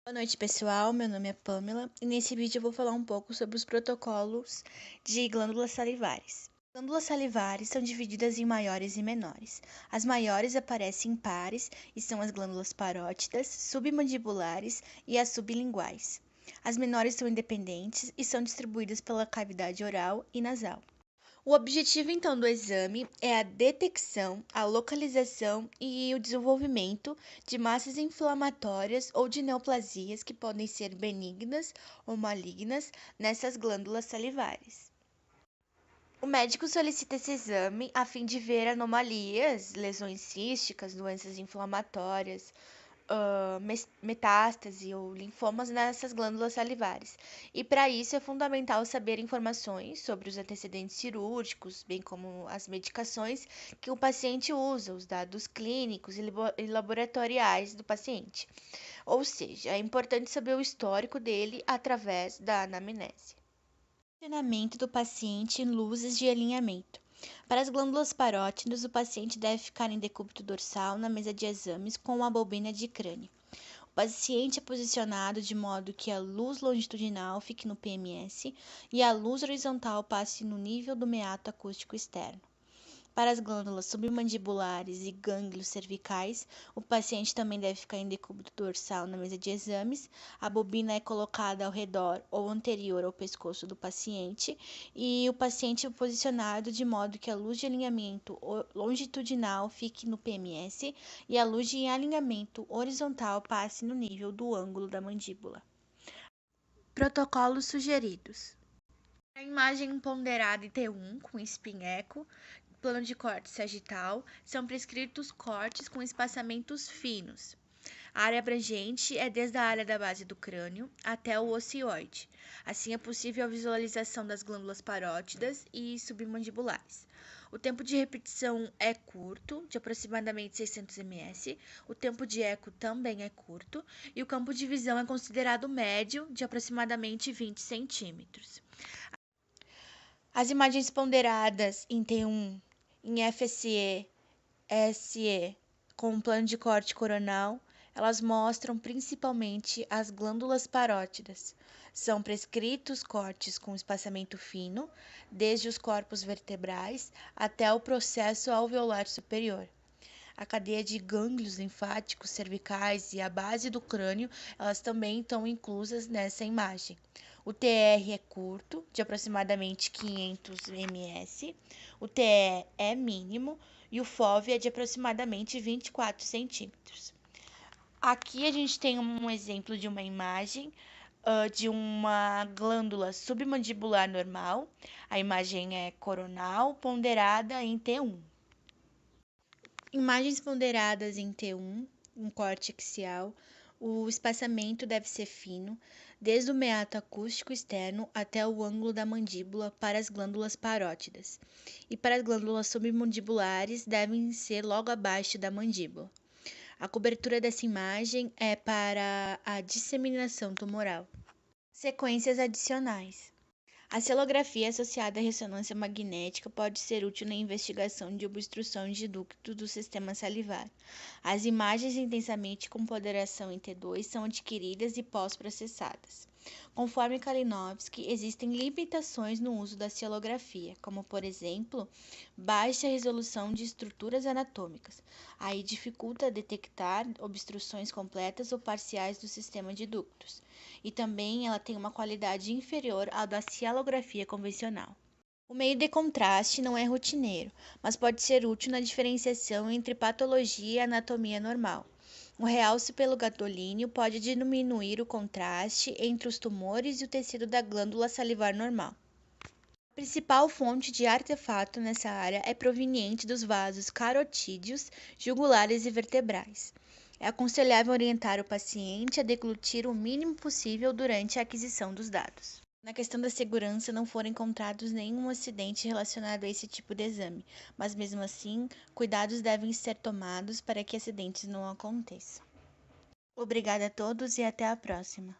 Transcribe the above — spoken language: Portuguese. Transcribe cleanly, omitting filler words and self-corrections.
Boa noite, pessoal. Meu nome é Pamela e nesse vídeo eu vou falar um pouco sobre os protocolos de glândulas salivares. Glândulas salivares são divididas em maiores e menores. As maiores aparecem em pares e são as glândulas parótidas, submandibulares e as sublinguais. As menores são independentes e são distribuídas pela cavidade oral e nasal. O objetivo, então, do exame é a detecção, a localização e o desenvolvimento de massas inflamatórias ou de neoplasias que podem ser benignas ou malignas nessas glândulas salivares. O médico solicita esse exame a fim de ver anomalias, lesões císticas, doenças inflamatórias, metástase ou linfomas nessas glândulas salivares. E para isso é fundamental saber informações sobre os antecedentes cirúrgicos, bem como as medicações que o paciente usa, os dados clínicos e laboratoriais do paciente. Ou seja, é importante saber o histórico dele através da anamnese. Posicionamento do paciente em luzes de alinhamento. Para as glândulas parótidas, o paciente deve ficar em decúbito dorsal na mesa de exames com a bobina de crânio. O paciente é posicionado de modo que a luz longitudinal fique no PMS e a luz horizontal passe no nível do meato acústico externo. Para as glândulas submandibulares e gânglios cervicais, o paciente também deve ficar em decúbito dorsal na mesa de exames. A bobina é colocada ao redor ou anterior ao pescoço do paciente e o paciente é posicionado de modo que a luz de alinhamento longitudinal fique no PMS e a luz de alinhamento horizontal passe no nível do ângulo da mandíbula. Protocolos sugeridos. A imagem ponderada em T1 com spin echo, plano de corte sagital, são prescritos cortes com espaçamentos finos. A área abrangente é desde a área da base do crânio até o ocioide. Assim é possível a visualização das glândulas parótidas e submandibulares. O tempo de repetição é curto, de aproximadamente 600 ms. O tempo de eco também é curto e o campo de visão é considerado médio, de aproximadamente 20 centímetros. As imagens ponderadas em T1, em FSE, SE, com um plano de corte coronal, elas mostram principalmente as glândulas parótidas. São prescritos cortes com espaçamento fino, desde os corpos vertebrais até o processo alveolar superior. A cadeia de gânglios linfáticos cervicais e a base do crânio, elas também estão inclusas nessa imagem. O TR é curto, de aproximadamente 500 ms, o TE é mínimo e o FOV é de aproximadamente 24 centímetros. Aqui a gente tem um exemplo de uma imagem de uma glândula submandibular normal. A imagem é coronal, ponderada em T1. Imagens ponderadas em T1, um corte axial, o espaçamento deve ser fino, desde o meato acústico externo até o ângulo da mandíbula para as glândulas parótidas, e para as glândulas submandibulares devem ser logo abaixo da mandíbula. A cobertura dessa imagem é para a disseminação tumoral. Sequências adicionais. A celografia associada à ressonância magnética pode ser útil na investigação de obstrução de ductos do sistema salivar. As imagens intensamente com ponderação em T2 são adquiridas e pós-processadas. Conforme Kalinowski, existem limitações no uso da celografia, como, por exemplo, baixa resolução de estruturas anatômicas. Aí dificulta detectar obstruções completas ou parciais do sistema de ductos. E também ela tem uma qualidade inferior à da cialografia convencional. O meio de contraste não é rotineiro, mas pode ser útil na diferenciação entre patologia e anatomia normal. O realce pelo gadolínio pode diminuir o contraste entre os tumores e o tecido da glândula salivar normal. A principal fonte de artefato nessa área é proveniente dos vasos carotídeos, jugulares e vertebrais. É aconselhável orientar o paciente a deglutir o mínimo possível durante a aquisição dos dados. Na questão da segurança, não foram encontrados nenhum acidente relacionado a esse tipo de exame, mas mesmo assim, cuidados devem ser tomados para que acidentes não aconteçam. Obrigada a todos e até a próxima.